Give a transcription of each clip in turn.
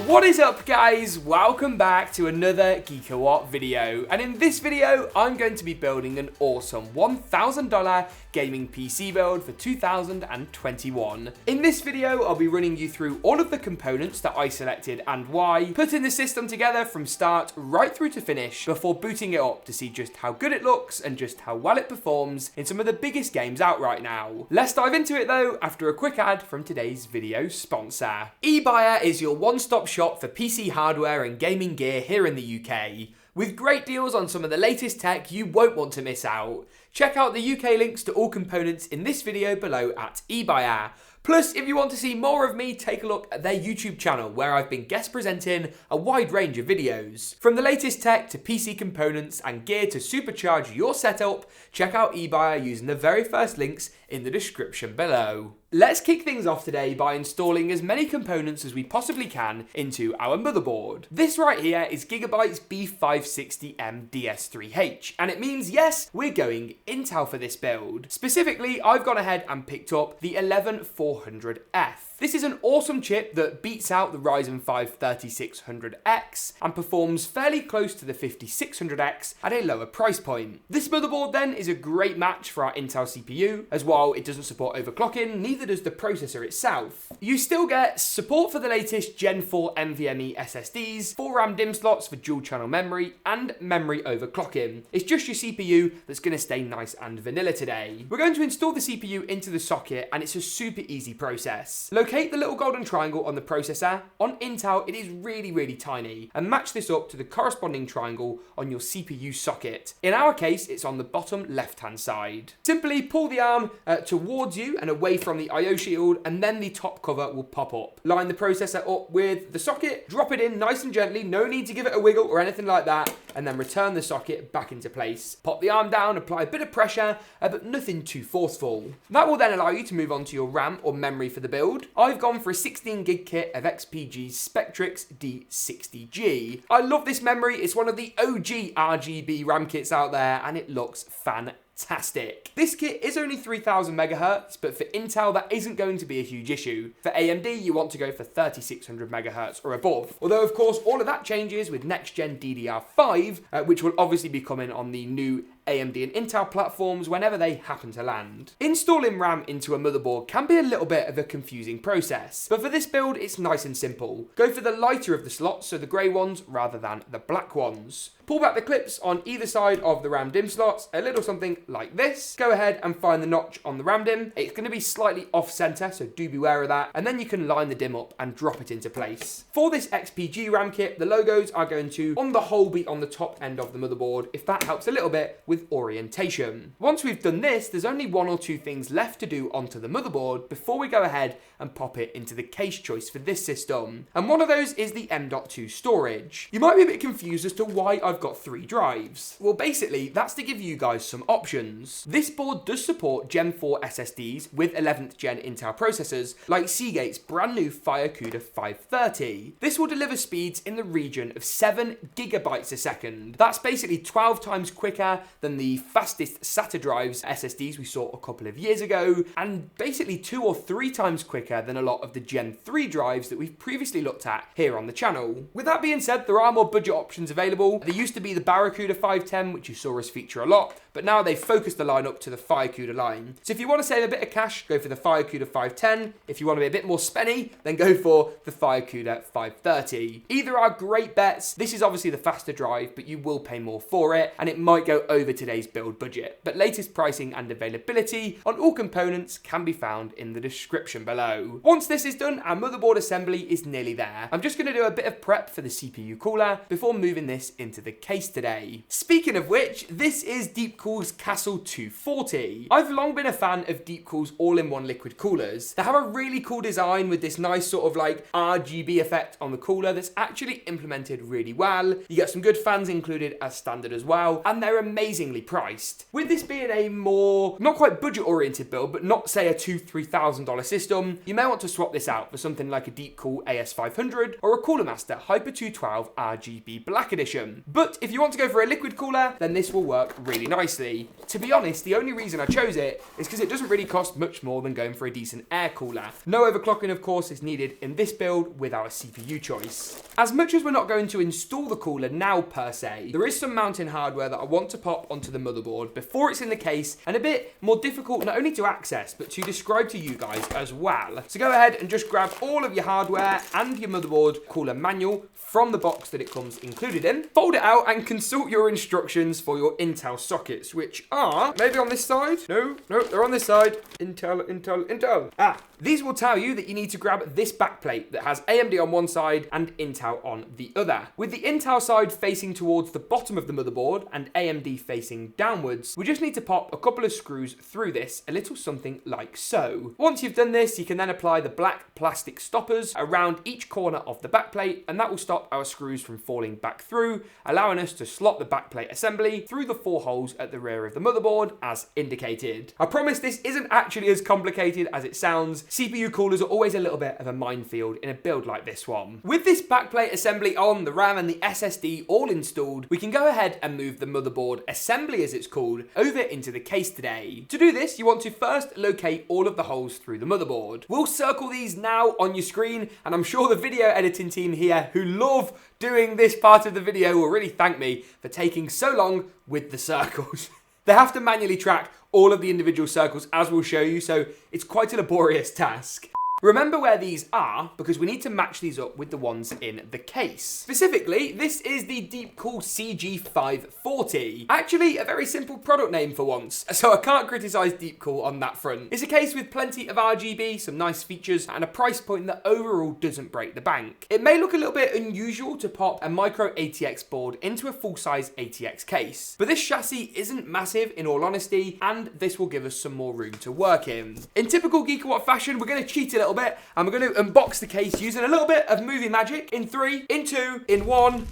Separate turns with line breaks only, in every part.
What is up, guys? Welcome back to another GeekaWhat video, and in this video I'm going to be building an awesome $1,000 gaming PC build for 2021. In this video I'll be running you through all of the components that I selected and why, putting the system together from start right through to finish before booting it up to see just how good it looks and just how well it performs in some of the biggest games out right now. Let's dive into it though after a quick ad from today's video sponsor. Ebuyer is your one-stop shop for PC hardware and gaming gear here in the UK. With great deals on some of the latest tech you won't want to miss out. Check out the UK links to all components in this video below at Ebuyer. Plus, if you want to see more of me, take a look at their YouTube channel where I've been guest presenting a wide range of videos. From the latest tech to PC components and gear to supercharge your setup, check out Ebuyer using the very first links in the description below. Let's kick things off today by installing as many components as we possibly can into our motherboard. This right here is Gigabyte's B560M DS3H, and it means yes, we're going Intel for this build. Specifically, I've gone ahead and picked up the 11400F. This is an awesome chip that beats out the Ryzen 5 3600X and performs fairly close to the 5600X at a lower price point. This motherboard then is a great match for our Intel CPU, as while it doesn't support overclocking, neither does the processor itself. You still get support for the latest Gen 4 NVMe SSDs, 4 RAM DIMM slots for dual channel memory, and memory overclocking. It's just your CPU that's going to stay nice and vanilla today. We're going to install the CPU into the socket, and it's a super easy process. Locate the little golden triangle on the processor. On Intel, it is really tiny, and match this up to the corresponding triangle on your CPU socket. In our case, it's on the bottom left-hand side. Simply pull the arm towards you and away from the I/O shield, and then the top cover will pop up. Line the processor up with the socket, drop it in nice and gently, no need to give it a wiggle or anything like that, and then return the socket back into place. Pop the arm down, apply a bit of pressure, but nothing too forceful. That will then allow you to move on to your RAM or memory for the build. I've gone for a 16 gig kit of XPG's Spectrix D60G. I love this memory, it's one of the OG RGB RAM kits out there, and it looks fantastic. This kit is only 3000 MHz, but for Intel that isn't going to be a huge issue. For AMD you want to go for 3600 MHz or above. Although of course all of that changes with next gen DDR5, which will obviously be coming on the new AMD and Intel platforms whenever they happen to land. Installing RAM into a motherboard can be a little bit of a confusing process, but for this build it's nice and simple. Go for the lighter of the slots, so the grey ones rather than the black ones. Pull back the clips on either side of the RAM DIMM slots, a little something like this. Go ahead and find the notch on the RAM DIMM. It's going to be slightly off center, so do beware of that, and then you can line the DIMM up and drop it into place. For this XPG RAM kit, the logos are going to on the whole be on the top end of the motherboard, if that helps a little bit with orientation. Once we've done this, there's only one or two things left to do onto the motherboard before we go ahead and pop it into the case choice for this system. And one of those is the M.2 storage. You might be a bit confused as to why I've got 3 drives. Well, basically, that's to give you guys some options. This board does support Gen 4 SSDs with 11th gen Intel processors, like Seagate's brand new Firecuda 530. This will deliver speeds in the region of 7 gigabytes a second. That's basically 12 times quicker than the fastest SATA drives SSDs we saw a couple of years ago, and basically 2 or 3 times quicker than a lot of the Gen 3 drives that we've previously looked at here on the channel. With that being said, there are more budget options available. There used to be the Barracuda 510, which you saw us feature a lot, but now they've focused the lineup to the Firecuda line. So if you want to save a bit of cash, go for the Firecuda 510. If you want to be a bit more spenny, then go for the Firecuda 530. Either are great bets. This is obviously the faster drive, but you will pay more for it, and it might go over today's build budget. But latest pricing and availability on all components can be found in the description below. Once this is done, our motherboard assembly is nearly there. I'm just going to do a bit of prep for the CPU cooler before moving this into the case today. Speaking of which, this is Deepcool's Castle 240. I've long been a fan of Deepcool's all-in-one liquid coolers. They have a really cool design with this nice sort of like RGB effect on the cooler that's actually implemented really well. You get some good fans included as standard as well, and they're amazing fittingly priced. With this being a more, not quite budget-oriented build, but not, say, a $2,000-$3,000 system, you may want to swap this out for something like a Deepcool AS500 or a Cooler Master Hyper 212 RGB Black Edition. But if you want to go for a liquid cooler, then this will work really nicely. To be honest, the only reason I chose it is because it doesn't really cost much more than going for a decent air cooler. No overclocking, of course, is needed in this build with our CPU choice. As much as we're not going to install the cooler now per se, there is some mounting hardware that I want to pop onto the motherboard before it's in the case, and a bit more difficult not only to access, but to describe to you guys as well. So go ahead and just grab all of your hardware and your motherboard cooler manual from the box that it comes included in. Fold it out and consult your instructions for your Intel sockets, which are maybe on this side. No, they're on this side. Intel. These will tell you that you need to grab this backplate that has AMD on one side and Intel on the other. With the Intel side facing towards the bottom of the motherboard and AMD facing downwards, we just need to pop a couple of screws through this, a little something like so. Once you've done this, you can then apply the black plastic stoppers around each corner of the backplate, and that will stop our screws from falling back through, allowing us to slot the backplate assembly through the 4 holes at the rear of the motherboard as indicated. I promise this isn't actually as complicated as it sounds. CPU coolers are always a little bit of a minefield in a build like this one. With this backplate assembly on, the RAM and the SSD all installed, we can go ahead and move the motherboard assembly, as it's called, over into the case today. To do this, you want to first locate all of the holes through the motherboard. We'll circle these now on your screen, and I'm sure the video editing team here, who love doing this part of the video, will really thank me for taking so long with the circles. They have to manually track all of the individual circles, as we'll show you, so it's quite a laborious task. Remember where these are, because we need to match these up with the ones in the case. Specifically, this is the Deepcool CG540. Actually, a very simple product name for once, so I can't criticise Deepcool on that front. It's a case with plenty of RGB, some nice features, and a price point that overall doesn't break the bank. It may look a little bit unusual to pop a micro ATX board into a full-size ATX case, but this chassis isn't massive in all honesty, and this will give us some more room to work in. In typical GeekaWhat fashion, we're going to cheat a little bit, and we're going to unbox the case using a little bit of movie magic in 3, in 2, in 1.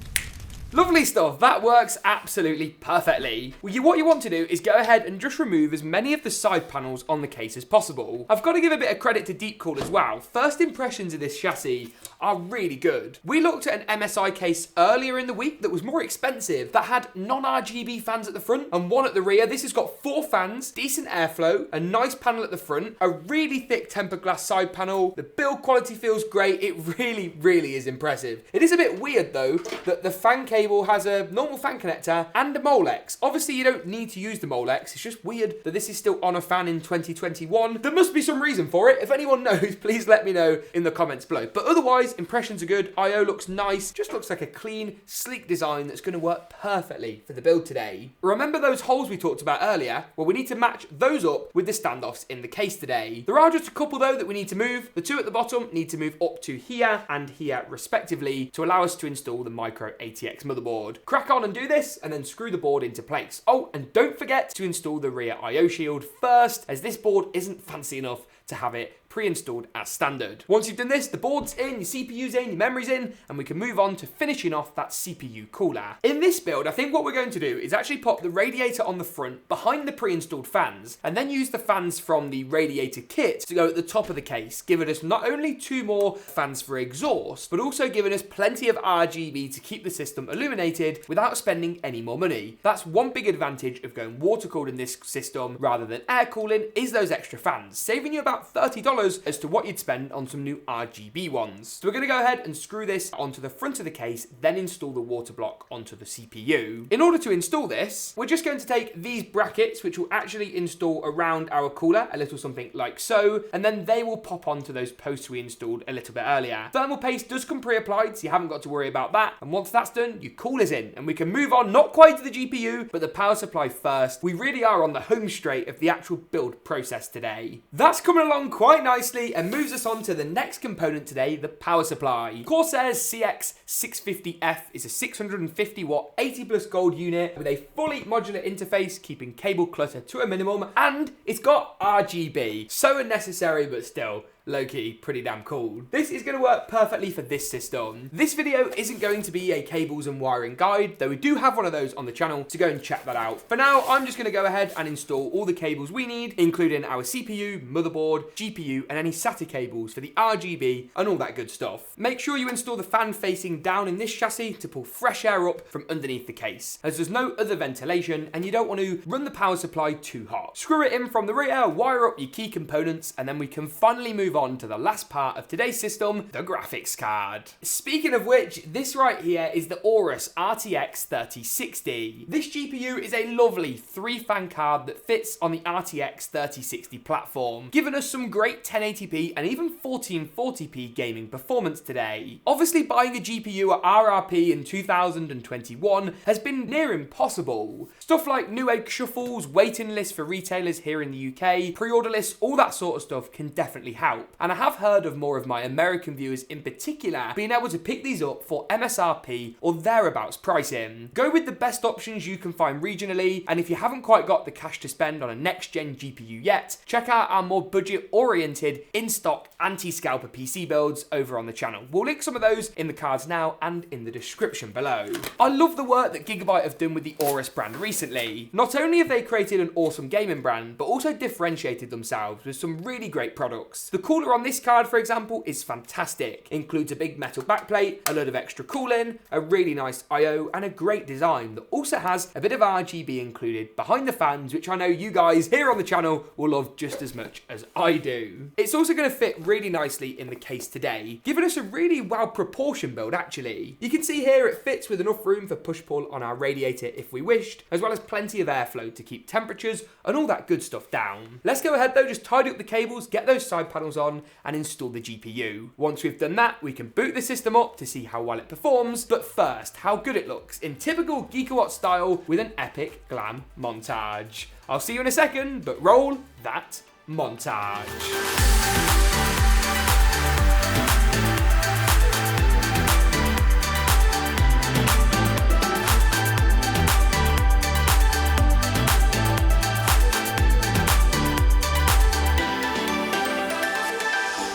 Lovely stuff, that works absolutely perfectly. What you want to do is go ahead and just remove as many of the side panels on the case as possible. I've got to give a bit of credit to Deepcool as well. First impressions of this chassis are really good. We looked at an MSI case earlier in the week that was more expensive, that had non-RGB fans at the front and one at the rear. This has got 4 fans, decent airflow, a nice panel at the front, a really thick tempered glass side panel. The build quality feels great. It really is impressive. It is a bit weird though that the fan cable has a normal fan connector and a Molex. Obviously, you don't need to use the Molex. It's just weird that this is still on a fan in 2021. There must be some reason for it. If anyone knows, please let me know in the comments below. But otherwise, impressions are good. I/O looks nice. Just looks like a clean, sleek design that's going to work perfectly for the build today. Remember those holes we talked about earlier? Well, we need to match those up with the standoffs in the case today. There are just a couple though that we need to move. The 2 at the bottom need to move up to here and here respectively to allow us to install the micro ATX motherboard. Crack on and do this, and then screw the board into place. Oh, and don't forget to install the rear I/O shield first, as this board isn't fancy enough to have it pre-installed as standard. Once you've done this, the board's in, your CPU's in, your memory's in, and we can move on to finishing off that CPU cooler. In this build, I think what we're going to do is actually pop the radiator on the front behind the pre-installed fans, and then use the fans from the radiator kit to go at the top of the case, giving us not only 2 more fans for exhaust, but also giving us plenty of RGB to keep the system illuminated without spending any more money. That's one big advantage of going water-cooled in this system rather than air cooling, is those extra fans, saving you about $30 as to what you'd spend on some new RGB ones. So we're going to go ahead and screw this onto the front of the case, then install the water block onto the CPU. In order to install this, we're just going to take these brackets, which will actually install around our cooler, a little something like so, and then they will pop onto those posts we installed a little bit earlier. Thermal paste does come pre-applied, so you haven't got to worry about that. And once that's done, your cooler's in, and we can move on, not quite to the GPU, but the power supply first. We really are on the home straight of the actual build process today. That's coming along quite nicely and moves us on to the next component today, the power supply. Corsair's CX650F is a 650 watt 80 plus gold unit with a fully modular interface, keeping cable clutter to a minimum, and it's got RGB. So unnecessary, but still. Low-key, pretty damn cool. This is going to work perfectly for this system. This video isn't going to be a cables and wiring guide, though we do have one of those on the channel, so go and check that out. For now, I'm just going to go ahead and install all the cables we need, including our CPU, motherboard, GPU, and any SATA cables for the RGB and all that good stuff. Make sure you install the fan facing down in this chassis to pull fresh air up from underneath the case, as there's no other ventilation and you don't want to run the power supply too hot. Screw it in from the rear, wire up your key components, and then we can finally move on to the last part of today's system, the graphics card. Speaking of which, this right here is the AORUS RTX 3060. This GPU is a lovely 3-fan card that fits on the RTX 3060 platform, giving us some great 1080p and even 1440p gaming performance today. Obviously, buying a GPU at RRP in 2021 has been near impossible. Stuff like Newegg shuffles, waiting lists for retailers here in the UK, pre-order lists, all that sort of stuff can definitely help. And I have heard of more of my American viewers in particular being able to pick these up for MSRP or thereabouts pricing. Go with the best options you can find regionally, and if you haven't quite got the cash to spend on a next-gen GPU yet, check out our more budget-oriented, in-stock, anti-scalper PC builds over on the channel. We'll link some of those in the cards now and in the description below. I love the work that Gigabyte have done with the AORUS brand recently. Not only have they created an awesome gaming brand, but also differentiated themselves with some really great products. The cooler on this card, for example, is fantastic. Includes a big metal backplate, a load of extra cooling, a really nice I/O, and a great design that also has a bit of RGB included behind the fans, which I know you guys here on the channel will love just as much as I do. It's also going to fit really nicely in the case today, giving us a really well-proportioned build actually. You can see here it fits with enough room for push-pull on our radiator if we wished, as well as plenty of airflow to keep temperatures and all that good stuff down. Let's go ahead though, just tidy up the cables, get those side panels on, and install the GPU. Once we've done that, we can boot the system up to see how well it performs, but first, how good it looks in typical GeekaWhat style with an epic glam montage. I'll see you in a second, but roll that montage.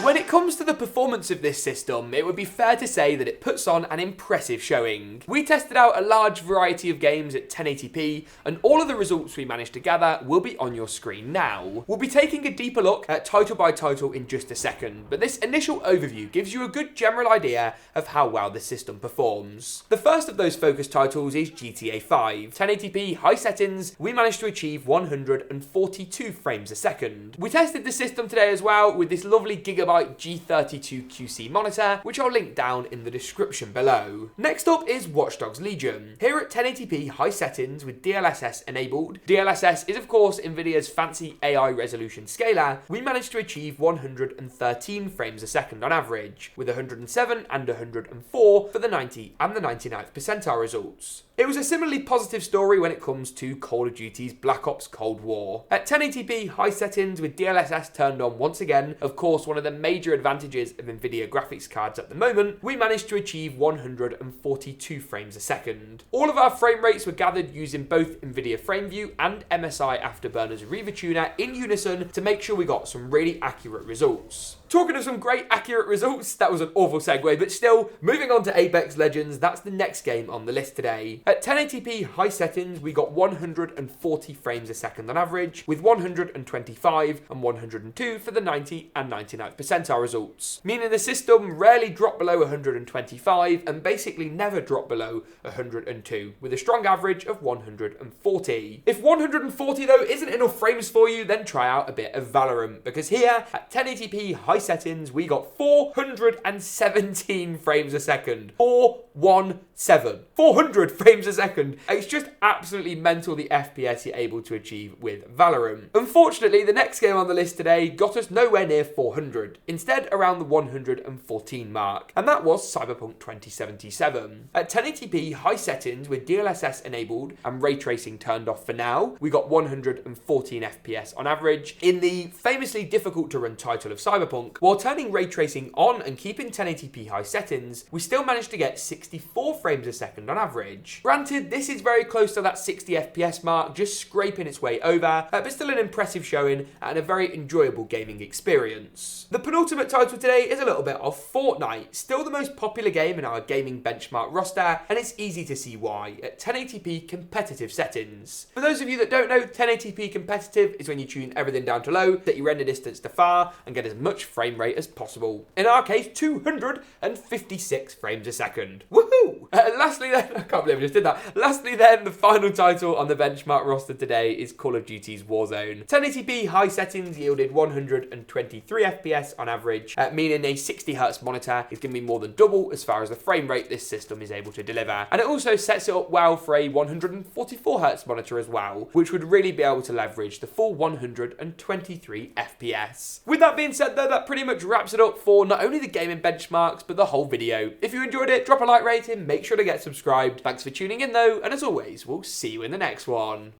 When it comes to the performance of this system, it would be fair to say that it puts on an impressive showing. We tested out a large variety of games at 1080p, and all of the results we managed to gather will be on your screen now. We'll be taking a deeper look at title by title in just a second, but this initial overview gives you a good general idea of how well the system performs. The first of those focus titles is GTA 5. 1080p high settings, we managed to achieve 142 frames a second. We tested the system today as well with this lovely Gigabyte G32QC monitor, which I'll link down in the description below. Next up is Watch Dogs Legion. Here at 1080p high settings with DLSS enabled. DLSS is of course Nvidia's fancy AI resolution scaler. We managed to achieve 113 frames a second on average, with 107 and 104 for the 90 and the 99th percentile results. It was a similarly positive story when it comes to Call of Duty's Black Ops Cold War. At 1080p high settings with DLSS turned on once again, of course one of the major advantages of Nvidia graphics cards at the moment, we managed to achieve 142 frames a second. All of our frame rates were gathered using both Nvidia FrameView and MSI Afterburner's Reaver Tuner in unison to make sure we got some really accurate results. Talking of some great accurate results, that was an awful segue, but still, moving on to Apex Legends, that's the next game on the list today. At 1080p high settings, we got 140 frames a second on average, with 125 and 102 for the 90 and 99th percentile results, meaning the system rarely dropped below 125 and basically never dropped below 102, with a strong average of 140. If 140 though isn't enough frames for you, then try out a bit of Valorant, because here at 1080p high settings, we got 417 frames a second. 400 frames a second. It's just absolutely mental the FPS you're able to achieve with Valorant. Unfortunately, the next game on the list today got us nowhere near 400, instead around around the 114 mark, and that was Cyberpunk 2077. At 1080p high settings with DLSS enabled and ray tracing turned off for now, we got 114 FPS on average in the famously difficult to run title of Cyberpunk. While turning ray tracing on and keeping 1080p high settings, we still managed to get 64 frames a second on average. Granted, this is very close to that 60 FPS mark, just scraping its way over, but still an impressive showing and a very enjoyable gaming experience. The penultimate title today is a little bit of Fortnite, still the most popular game in our gaming benchmark roster, and it's easy to see why at 1080p competitive settings. For those of you that don't know, 1080p competitive is when you tune everything down to low, set your render distance to far, and get as much frame rate as possible. In our case, 256 frames a second. Woohoo! Lastly then, I can't believe I just did that. Lastly then, the final title on the benchmark roster today is Call of Duty's Warzone. 1080p high settings yielded 123 FPS on average, meaning a 60Hz monitor is going to be more than double as far as the frame rate this system is able to deliver. And it also sets it up well for a 144Hz monitor as well, which would really be able to leverage the full 123 FPS. With that being said though, that pretty much wraps it up for not only the gaming benchmarks, but the whole video. If you enjoyed it, drop a like rating, make sure to get subscribed. Thanks for tuning in though, and as always, we'll see you in the next one.